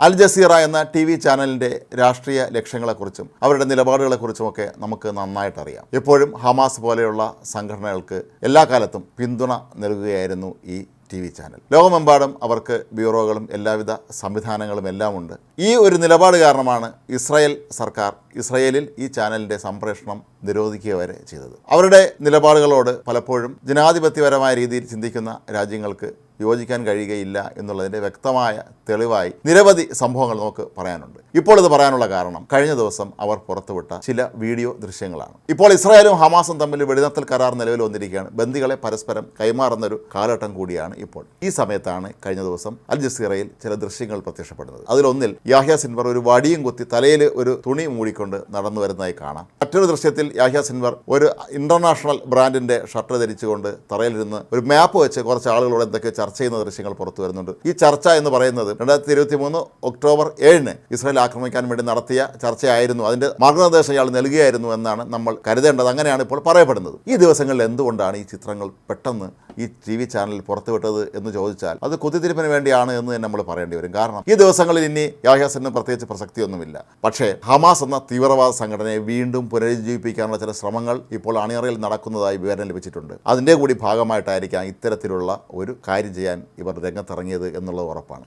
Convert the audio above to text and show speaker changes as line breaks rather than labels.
അൽ Jazeera എന്ന TV ചാനലിൻ്റെ രാഷ്ട്രീയ ലക്ഷ്യങ്ങളെക്കുറിച്ചും അവരുടെ നിലപാടുകളെക്കുറിച്ചുമൊക്കെ നമുക്ക് നന്നായിട്ടറിയാം. എപ്പോഴും ഹമാസ് പോലെയുള്ള സംഘടനകൾക്ക് എല്ലാ കാലത്തും പിന്തുണ നൽകുകയായിരുന്നു ഈ TV ചാനൽ. ലോകമെമ്പാടും അവർക്ക് ബ്യൂറോകളും എല്ലാവിധ സംവിധാനങ്ങളും എല്ലാം ഉണ്ട്. ഈ ഒരു നിലപാട് കാരണമാണ് ഇസ്രായേൽ സർക്കാർ ഇസ്രായേലിൽ ഈ ചാനലിൻ്റെ സംപ്രേഷണം നിരോധിക്കുക വരെ ചെയ്തത്. അവരുടെ നിലപാടുകളോട് പലപ്പോഴും ജനാധിപത്യപരമായ രീതിയിൽ ചിന്തിക്കുന്ന രാജ്യങ്ങൾക്ക് യോജിക്കാൻ കഴിയുകയില്ല എന്നുള്ളതിൻ്റെ വ്യക്തമായ തെളിവായി നിരവധി സംഭവങ്ങൾ നമുക്ക് പറയാനുണ്ട്. ഇപ്പോൾ ഇത് പറയാനുള്ള കാരണം കഴിഞ്ഞ ദിവസം അവർ പുറത്തുവിട്ട ചില വീഡിയോ ദൃശ്യങ്ങളാണ്. ഇപ്പോൾ ഇസ്രായേലും ഹമാസും തമ്മിൽ വെടിനിർത്തൽ കരാർ നിലവിൽ വന്നിരിക്കുകയാണ്. ബന്ദികളെ പരസ്പരം കൈമാറുന്നൊരു കാലഘട്ടം കൂടിയാണ് ഇപ്പോൾ. ഈ സമയത്താണ് കഴിഞ്ഞ ദിവസം അൽ ജസീറയിൽ ചില ദൃശ്യങ്ങൾ പ്രത്യക്ഷപ്പെടുന്നത്. അതിലൊന്നിൽ യാഹ്യ സിൻവർ ഒരു വടിയും കുത്തി തലയിൽ ഒരു തുണി മൂടിക്കൊണ്ട് നടന്നു വരുന്നതായി കാണാം. മറ്റൊരു ദൃശ്യത്തിൽ യാഹ്യ സിൻവർ ഒരു ഇന്റർനാഷണൽ ബ്രാൻഡിൻ്റെ ഷർട്ട് ധരിച്ചുകൊണ്ട് തറയിലിരുന്ന് ഒരു മാപ്പ് വെച്ച് കുറച്ച് ആളുകളോട് എന്തൊക്കെ ചർച്ച ചെയ്യുന്ന ദൃശ്യങ്ങൾ പുറത്തു വരുന്നുണ്ട്. ഈ ചർച്ച എന്ന് പറയുന്നത് 2023 ഒക്ടോബർ 7 ഇസ്രായേൽ ആക്രമിക്കാൻ വേണ്ടി നടത്തിയ ചർച്ചയായിരുന്നു. അതിൻ്റെ മാർഗ്ഗനിർദ്ദേശം ഇയാൾ നൽകുകയായിരുന്നു എന്നാണ് നമ്മൾ കരുതേണ്ടത്. അങ്ങനെയാണ് ഇപ്പോൾ പറയപ്പെടുന്നത്. ഈ ദിവസങ്ങളിൽ എന്തുകൊണ്ടാണ് ഈ ചിത്രങ്ങൾ പെട്ടെന്ന് ഈ TV ചാനലിൽ പുറത്തുവിട്ടത് എന്ന് ചോദിച്ചാൽ അത് കുത്തിത്തിരിപ്പിന് വേണ്ടിയാണ് എന്ന് തന്നെ നമ്മൾ പറയേണ്ടി വരും. കാരണം ഈ ദിവസങ്ങളിൽ ഇനി യാഹ്യ സിൻവറിന് പ്രത്യേകിച്ച് പ്രസക്തിയൊന്നുമില്ല. പക്ഷേ ഹമാസ് എന്ന തീവ്രവാദ സംഘടനയെ വീണ്ടും പുനരുജ്ജീവിപ്പിക്കാനുള്ള ചില ശ്രമങ്ങൾ ഇപ്പോൾ അണിയറയിൽ നടക്കുന്നതായി വിവരം ലഭിച്ചിട്ടുണ്ട്. അതിൻ്റെ കൂടി ഭാഗമായിട്ടായിരിക്കാം ഇത്തരത്തിലുള്ള ഒരു കാര്യം ചെയ്യാൻ ഇവർ രംഗത്തിറങ്ങിയത് എന്നുള്ളത് ഉറപ്പാണ്.